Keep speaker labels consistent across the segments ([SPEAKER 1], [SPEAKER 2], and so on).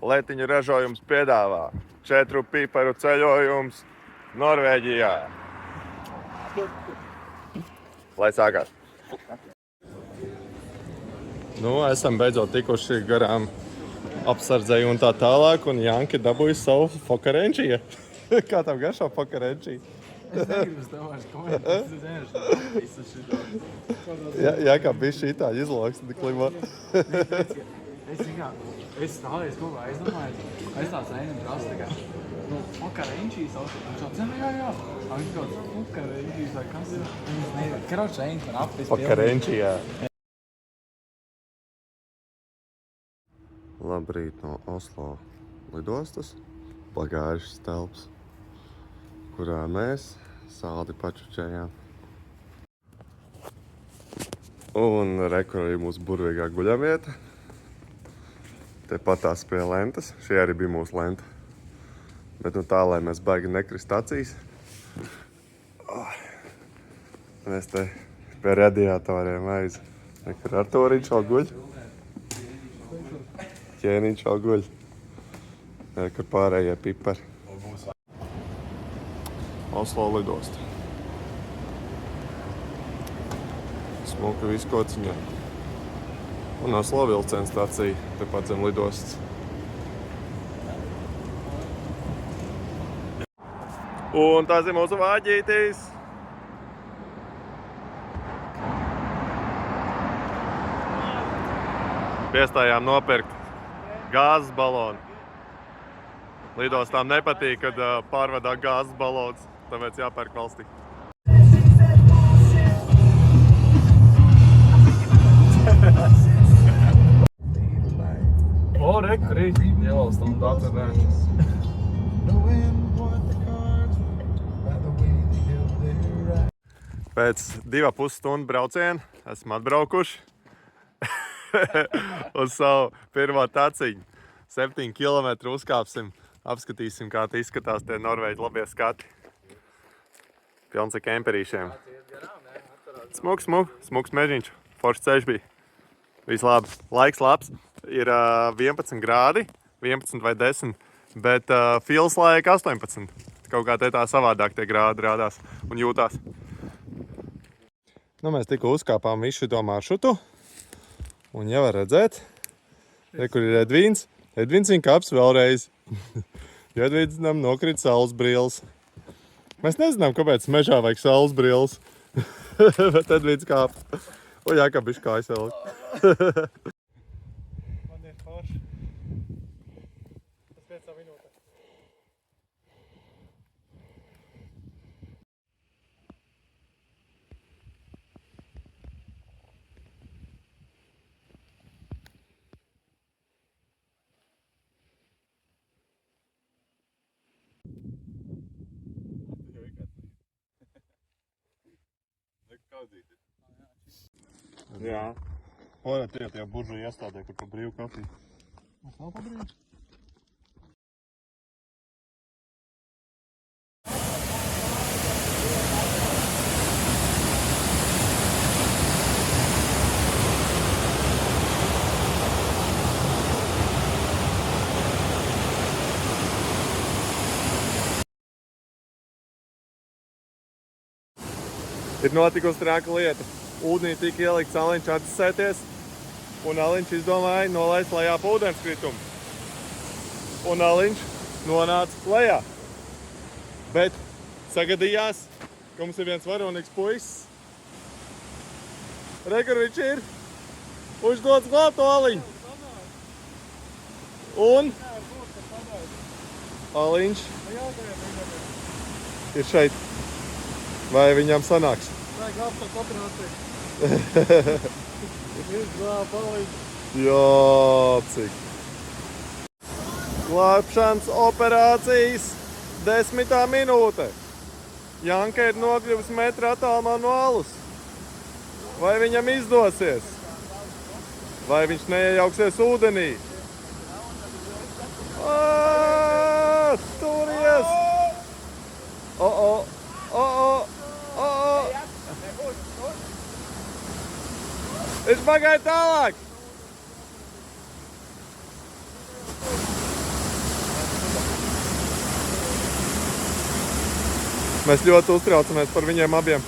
[SPEAKER 1] Letiņu ražojums piedāvā 4 piparu ceļojums Norvēģijā. Lai sākās. Nu, esam beidzot tikuši garām apsardzēju un tā tālāk, un Janki dabūja savu fokarenčiju. Kā tev garšo fokarenčiju?
[SPEAKER 2] Es negribu stāvāt komentēt, es zinu, visu šito.
[SPEAKER 1] Jā, kā bija šī tā izloksni klimata.
[SPEAKER 2] Es stāvēju kaut kā aizdomāju, aizstāsts Reinam prasa tā kā, fokarenčī sauc, viņš jau dzene, jā. Viņš kaut fokarenčīs vai kas ir? Viņš nezinu, karoč Reins man apvis pilnīgi.
[SPEAKER 1] Fokarenčijā. Labrīt no Oslo lidostas, bagāžas telpas, kurā mēs saldi pačučējām. Un rekur arī mūsu burvīgā guļamvieta. Tepat tās pie lentas. Šī arī bija mūsu lenta. Bet nu tā, lai mēs baigi nekrist acīs. Mēs te pie radiatoriem aiz. Rekur Artūriņš vēl guļ. Ķēniņš vēl guļ. Rekur pārējie pipari. Oslo lidosta. Smuka viskociņa. Un Oslo vilciena stacija, tepat zem lidostas. Un tās ir mūsu vāģītīs. Piestājām nopirkt gāzes balonu. Lidostām nepatīk, kad pārvadā gāzes balons, tāpēc jāpērk valstī.
[SPEAKER 2] O, rekur, ievalstam datorēčus.
[SPEAKER 1] Pēc 2,5 stundu braucienu esam atbraukuši uz savu pirmo taciņu. 7 kilometru uzkāpsim, apskatīsim, kā izskatās tie Norvēģi labie skati. Pilns ar kemperīšiem. Smuks mežiņš, foršs ceļš bija. Viss labi, laiks labs. Ir 11 grādi, 11 vai 10, bet fils laika 18. Kaut kā tā savādāk tie grādi rādās un jūtās. Nu, mēs tikko uzkāpām visu to maršrutu. Un jau var redzēt, kur ir Edvīns. Edvīns viņa kāps vēlreiz. Edvīnam nokrīt saules brilles. Mēs nezinām, kāpēc mežā vajag saules brilles. Bet Edvīns kāp. Un jā, kā bišķi kājas vēl.
[SPEAKER 2] Man ir forši. Tas 5 minūtē.
[SPEAKER 1] Jā. Ora, tie buržu iestādē, kur pa brīvu kafiju.
[SPEAKER 2] Mums nav pa brīvu?
[SPEAKER 1] Ir notikusi traka lieta. Ūdenī tika ielikts Aliņš atdzesēties, un Aliņš izdomāja nolaist lejā pa ūdenskritumu. Un Aliņš nonāca lejā. Bet sagadījās, ka mums ir viens varonīgs puisis. Re, kur viņš ir. Viņš dodas glābt to Aliņu. Un Aliņš ir šeit. Vai viņam sanāks?
[SPEAKER 2] Vajag apstākt operāciju. Izglāb Aliņu.
[SPEAKER 1] Jā, cik. Glābšanas operācijas 10. minūte. Janka ir nokļuvusi metra attālumā no alus. Vai viņam izdosies? Vai viņš neiejauksies ūdenī? Turies! Viņš pagāja tālāk! Mēs ļoti uztraucamies par viņiem abiem.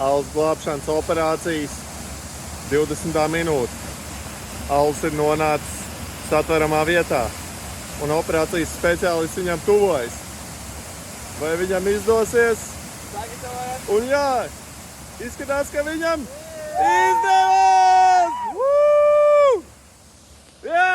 [SPEAKER 1] Alus glābšanas operācijas 20. minūte. Alus ir nonācis satveramā vietā, un operācijas speciālists viņam tuvojas. Vai viņam izdosies? Un jā, izskatās, ka viņam izdevās! Woo! Jā!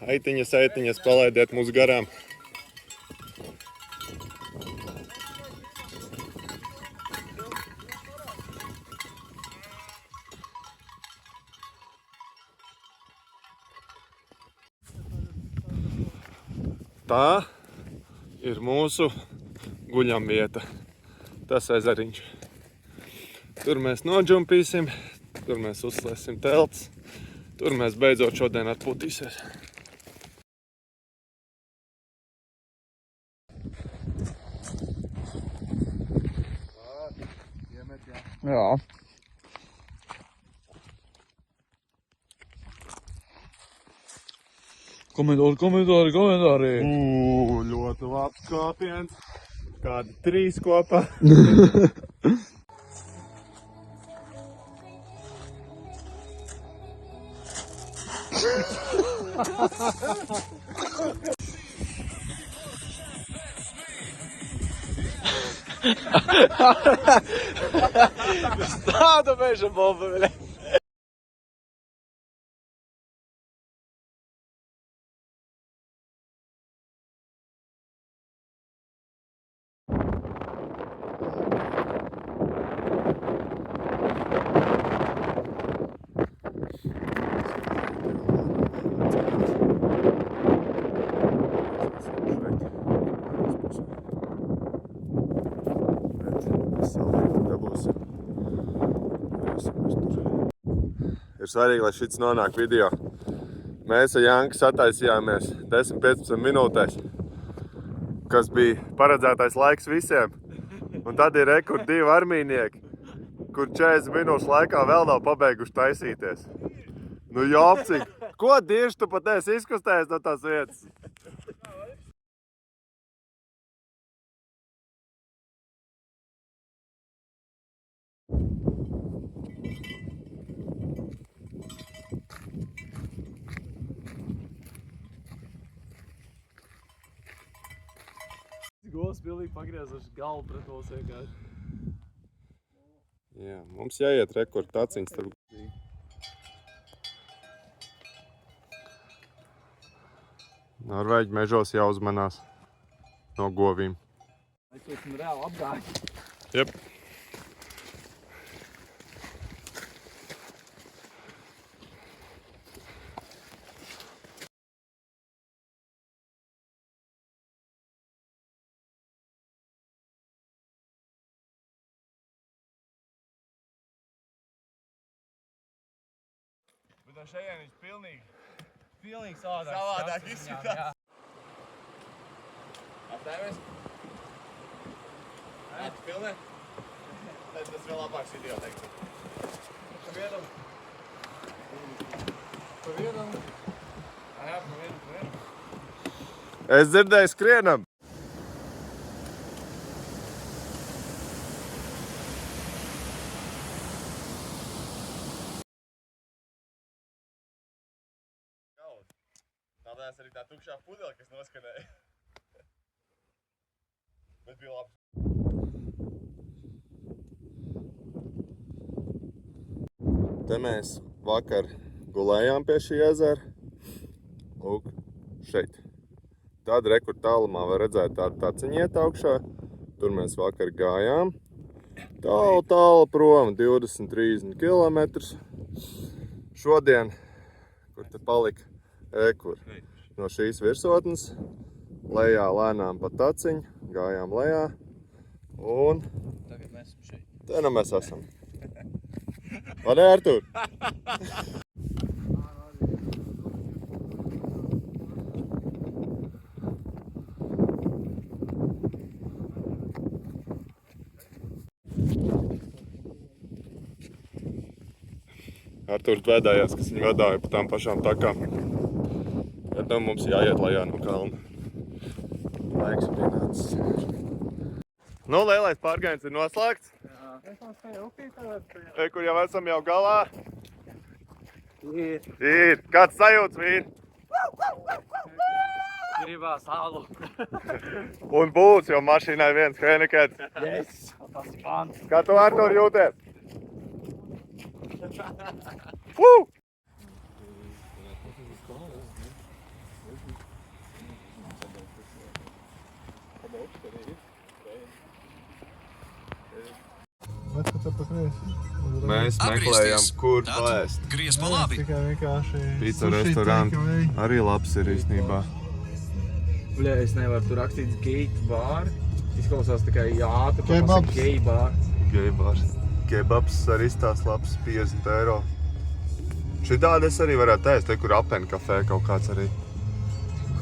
[SPEAKER 1] Aitiņas, palaidiet mūs garām. Tā ir mūsu guļamvieta. Tas ezeriņš. Tur mēs nodžumpīsim, tur mēs uzslēsim telts, tur mēs beidzot šodien atpūtīsies.
[SPEAKER 2] Jā. Komentāri.
[SPEAKER 1] Ļoti labs kāpiens. Kādi 3 kopā.
[SPEAKER 2] Tāda meža bomba, bļa.
[SPEAKER 1] Ir svarīgi, lai šis nonāk video. Mēs ar Janku sataisījāmies 10-15 minūtēs, kas bija paredzētais laiks visiem. Un tad ir kur 2 armīnieki, kur 40 minūšu laikā vēl nav pabeiguši taisīties. Nu Jopcik, ko tieši tu pat esi izkustējis no tās vietas?
[SPEAKER 2] Gols pilnīgi pagriezuši galvu pret mūs vienkārši.
[SPEAKER 1] Jā, mums jāiet rekord taciņas starp. Norvēģi mežos jāuzmanās no govīm.
[SPEAKER 2] Es esmu reāli apgājis.
[SPEAKER 1] Jep.
[SPEAKER 2] Bet no šajien viņš pilnīgi savādāk izskatās. Aptēmies? Nē, tu pilnē? Tas vēl labāks video teiktu. Pa vienam. Pa vienam. Jā, pa vienam.
[SPEAKER 1] Es dzirdēju skrienam.
[SPEAKER 2] Tādās arī tā tukšā pudele, kas noskanēja. Bet bija labi.
[SPEAKER 1] Te mēs vakar gulējām pie šī ezera. Lūk, šeit. Tāda rekur tālumā var redzēt tādu taciņu iet augšā. Tur mēs vakar gājām. Tālu prom, 20-30 kilometrus. Šodien, kur te palika, kur no šīs virsotnes lejā lēnām pa taciņu, gājām lejā un
[SPEAKER 2] Tagad mēs esam šeit.
[SPEAKER 1] te nu mēs esam. Vai ne, Artur? Arturs dvēdājās, kas viņu vedāja pa tām pašām takām. Bet nu mums jāiet lejā no kalna. Laiks ir pienācis. Nu, lielais pārgājiens ir noslēgts.
[SPEAKER 2] Jā. Es mums te upī tagad.
[SPEAKER 1] Kur jau esam jau galā.
[SPEAKER 2] Ir.
[SPEAKER 1] Ir. Kāds sajūts, vīri?
[SPEAKER 2] Gribās alu.
[SPEAKER 1] Un būs, jo mašīnai viens Heinekens.
[SPEAKER 2] Yes. Tas ir mans.
[SPEAKER 1] Kā tu, Artur, jūties? Woo! Mēs meklējam, kur paēst.
[SPEAKER 3] Griez pa labi.
[SPEAKER 4] Tikai vienkārši
[SPEAKER 1] Pizza restorāns arī labs ir īstenībā.
[SPEAKER 2] Bļā, es nevaru tur rakstīt gate bar. Izklausās tikai ātri,
[SPEAKER 4] Kebabs.
[SPEAKER 2] gay bar.
[SPEAKER 1] Geibars. Kebabs arī izstās labs, 50 eiro. Šitādi es arī varētu ēst, te kur apēn kafē kaut kāds arī.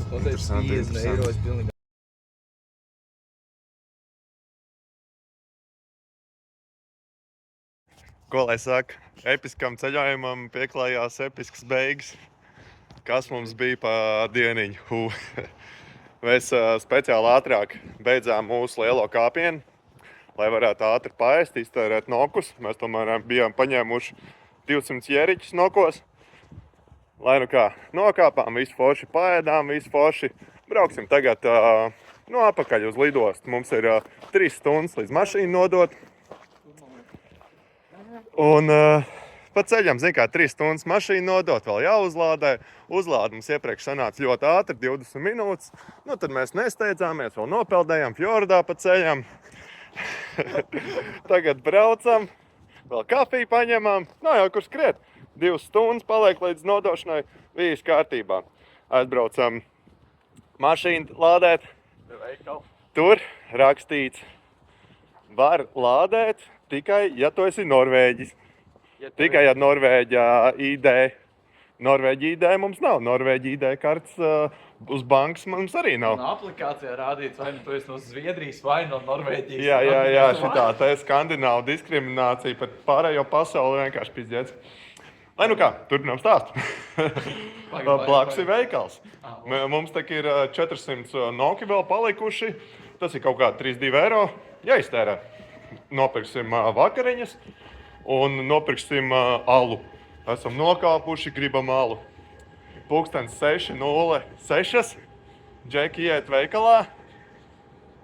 [SPEAKER 2] Pateicis
[SPEAKER 1] Interesanti,
[SPEAKER 2] 50 eiro, es pilnīgi.
[SPEAKER 1] Ko lai saka, episkam ceļojumam pieklājās episks beigas. Kas mums bija pa dieniņu? Mēs speciāli ātrāk beidzām mūsu lielo kāpienu, lai varētu ātri paēst, iztērēt nokus. Mēs tomēr bijām paņēmuši 200 jeriķus nokos. Lai nu kā, nokāpām, visu forši paēdām, visu forši. Brauksim tagad atpakaļ uz lidostu. Mums ir 3 stundas līdz mašīnu nodot. Un pa ceļam, zin kā, 3 stundas mašīnu nodot, vēl jāuzlādē. Uzlāde mums iepriekš sanāca ļoti ātri, 20 minūtes. Nu, tad mēs nesteidzāmies, vēl nopeldējām fjordā pa ceļam. Tagad braucam, vēl kafiju paņemam. Nav jau kur skriet. 2 stundas paliek līdz nodošanai, viss kārtībā. Aizbraucam mašīnu lādēt. Tur rakstīts, var lādēt tikai, ja tu esi Norvēģis. Tikai, ja Norvēģa ID. Norvēģa ID mums nav. Norvēģa ID karts uz bankas mums arī nav.
[SPEAKER 2] Un aplikācijā rādīts, vai nu tu esi no Zviedrijas, vai no Norvēģijas.
[SPEAKER 1] Jā, šitā te skandināvu diskriminācija par pārējo pasauli vienkārši pizdiets. Lai nu kā, turpinām stāstu. Blakus ir veikals. Mums tak ir 400 noki vēl palikuši. Tas ir kaut kā 3-2 eiro. Jāiztērē. Nopirksim vakariņas un nopirksim alu. Esam nokāpuši, gribam alu. Pulkstens 6:06. Džeki iet veikalā.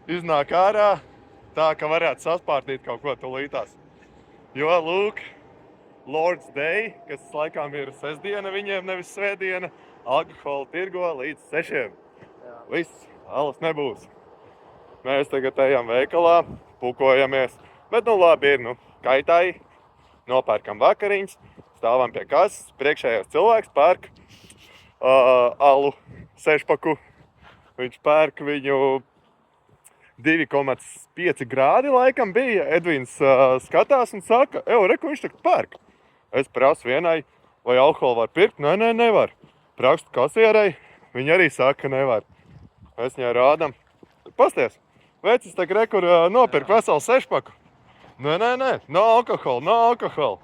[SPEAKER 1] Iznāk ārā. Tā, ka varētu saspārtīt kaut ko tulītās. Jo, lūk, Lord's Day, kas laikām ir sestdiena viņiem, nevis svētdiena, alkoholu tirgo līdz 6. Viss, alas nebūs. Mēs tagad ejam veikalā, pukojamies, bet nu labi ir, kaitāji, nopērkam vakariņas, stāvam pie kases, priekšējais cilvēks pērk alu 6-paku. Viņš pērk viņu 2,5 grādi laikam bija. Edvīns skatās un saka, reku viņš tagad pērk. Es prasu vienai, vai alkoholu var pirkt? Nē, nevar. Prakstu kasierei, viņa arī saka, ka nevar. Mēs viņai rādam. Pasties, vecis tagad rekur nopirk veselu 6-paku. Nē, no alkohola.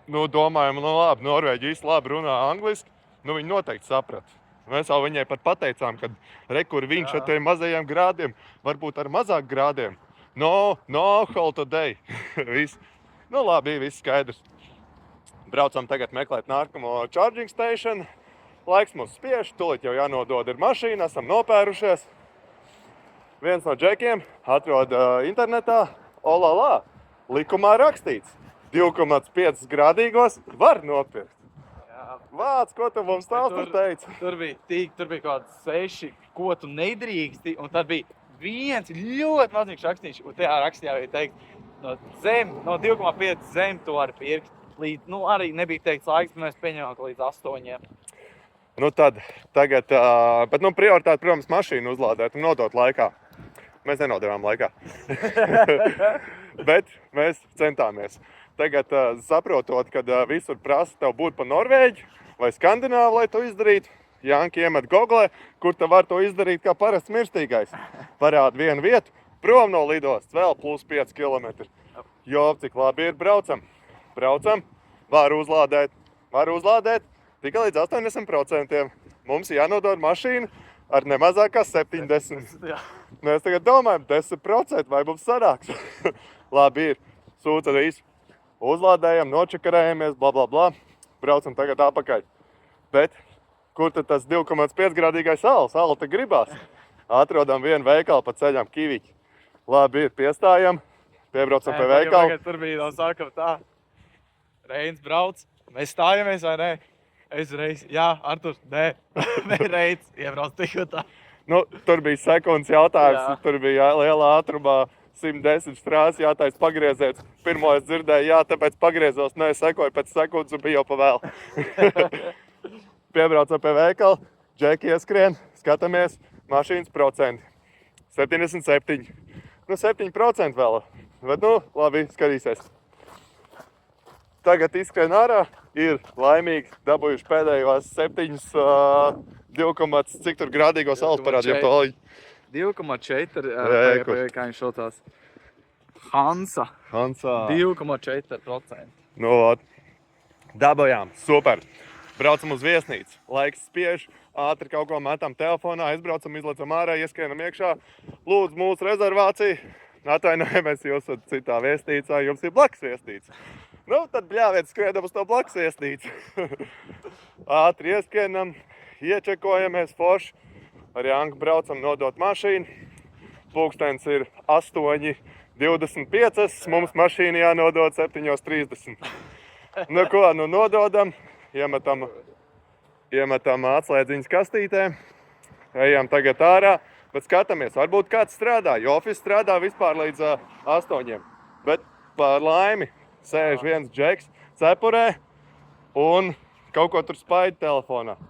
[SPEAKER 1] Domājam, labi, Norvēģi īsti labi runā angliski, viņi noteikti saprat. Mēs jau viņai pat pateicām, ka rekur viņš ar tiem mazajiem grādiem, varbūt ar mazāk grādiem. No alcohol today. Viss. Labi, viss skaidrs. Braucam tagad meklēt nākamo charging station. Laiks mums spiež, tūlīt jau jānodod ir mašīna, esam nopērušies. Viens no džekiem atrod internetā, olālā, likumā rakstīts. 2,5 grādīgos var nopirkt. Vāc, ko tu mums stāstu teici?
[SPEAKER 2] Tur bija kaut 6, ko tu nedrīksti, un tad bija viens ļoti mazīgs rakstīšs, un tajā rakstījā bija teikt, no 2,5 zem tu vari pirkt. Arī nebija teikts laiks, mēs pieņemām līdz 8.
[SPEAKER 1] Nu tad, tagad, bet nu prioritāte, protams, mašīnu uzlādēt un nodot laikā. Mēs nenodevām laikā. Bet mēs centāmies. Tagad saprotot, kad visur prasa tev būt pa Norvēģi vai Skandināvu, lai to izdarītu. Janki iemet Google, kur te var to izdarīt kā parasts mirstīgais. Parāda vienu vietu, prom no lidostas, vēl plus 5 km. Jo, cik labi ir, braucam. Braucam, var uzlādēt tikai līdz 80%. Mums jānodod mašīna ar nemazāk kā 70. Mēs tagad domājam, 10% vai mums sanāks. Labi ir, sūta visu. Uzlādējam, nočakarējamies, bla, bla, bla. Braucam tagad apakaļ. Bet kur tad tas 2,5 grādīgais sāls? Sāla te gribās. Atrodam vienu veikalu pa ceļam, Kiviķi. Labi ir, piestājam, piebraucam pie veikalu.
[SPEAKER 2] Tagad tur bija no sākuma tā. Reins brauc, mēs stājamies vai nē? Es reiz, jā, Artur, nē. Reins iebrauc tikko tā.
[SPEAKER 1] Nu, tur bija sekundes jautājums,
[SPEAKER 2] Jā.
[SPEAKER 1] tur bija lielā ātrumā 110 strāzes jātais pagrieziet. Pirmo es dzirdēju, jā, tāpēc pagriezos, nē, sekoju pēc sekundes un bija jau pa vēl. Piebraucam pie veikala, džeki ieskrien, skatāmies, mašīnas procenti. 77. Nu, 7% vēl. Bet, nu, labi, skatīsies. Tagad izskrien ārā, ir laimīgi dabūjuši pēdējos 7, 2, cik tur grādīgo saules parādu, ja to olīju.
[SPEAKER 2] 2,4,
[SPEAKER 1] kur?
[SPEAKER 2] kā viņš šautās. Hansa,
[SPEAKER 1] Hansā.
[SPEAKER 2] 2,4%.
[SPEAKER 1] Nu, dabājām, super. Braucam uz viesnīcu, laiks spiež, ātri kaut ko metam telefonā, aizbraucam, izlecam ārā, ieskrienam iekšā. Lūdzu mūsu rezervāciju, atvainojamies, jūs esat citā viesnīcā, jums ir blakus viesnīca. Nu, tad bļāviet, skrienam uz to blakus viesnīcu. Ātri ieskrienam, iečekojamies forši, ar Janku braucam nodot mašīnu. Pulkstens ir 8:25, mums mašīna jānodod 7:30. Nu ko, nu nododam. Iemetam atslēdziņas kastītē, ejam tagad ārā, bet skatāmies, varbūt kāds strādā, jo office strādā vispār līdz 8. Bet par laimi sēž viens džeks cepurē un kaut ko tur spaida telefonā.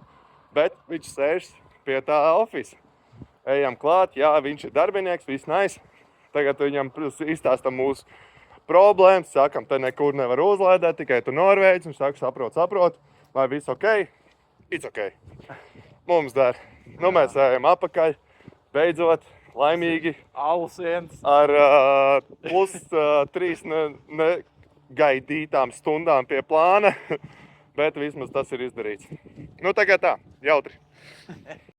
[SPEAKER 1] Bet viņš sēž pie tā office. Ejam klāt, jā, viņš ir darbinieks, viss nice. Tagad viņam izstāstam mūsu problēmas, sakam, te nekur nevar uzlādēt, tikai tu Norvēģis, viņš saka, saprot, vai viss ok? It's ok. Mums der. Nu, mēs ejam apakaļ, beidzot, laimīgi,
[SPEAKER 2] Alus viens.
[SPEAKER 1] ar plus 3 negaidītām stundām pie plāna, bet vismaz tas ir izdarīts. Nu, tagad tā, jautri.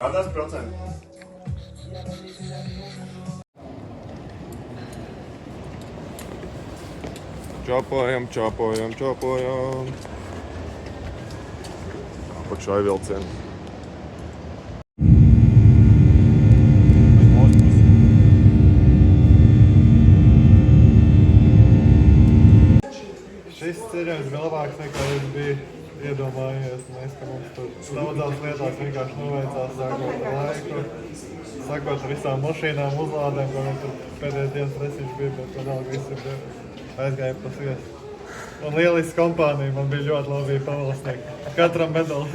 [SPEAKER 1] Kādās procentus? Čopojam. Apakšā ir vilcieni.
[SPEAKER 3] Šis ceļojums bija labāks nekā es biju iedomājies. Mēs, ka mums tur daudzās lietās vienkārši noveicās sākot ar laiku, sākot ar visām mašīnām, uzlādēm, ko mums tur pēdējais dienas presiņš bija, bet vienalga viss ir aizgāja pa sviestu. Un lieliski kompānija, man bija ļoti labi pavalsnieki. Katram medaļu.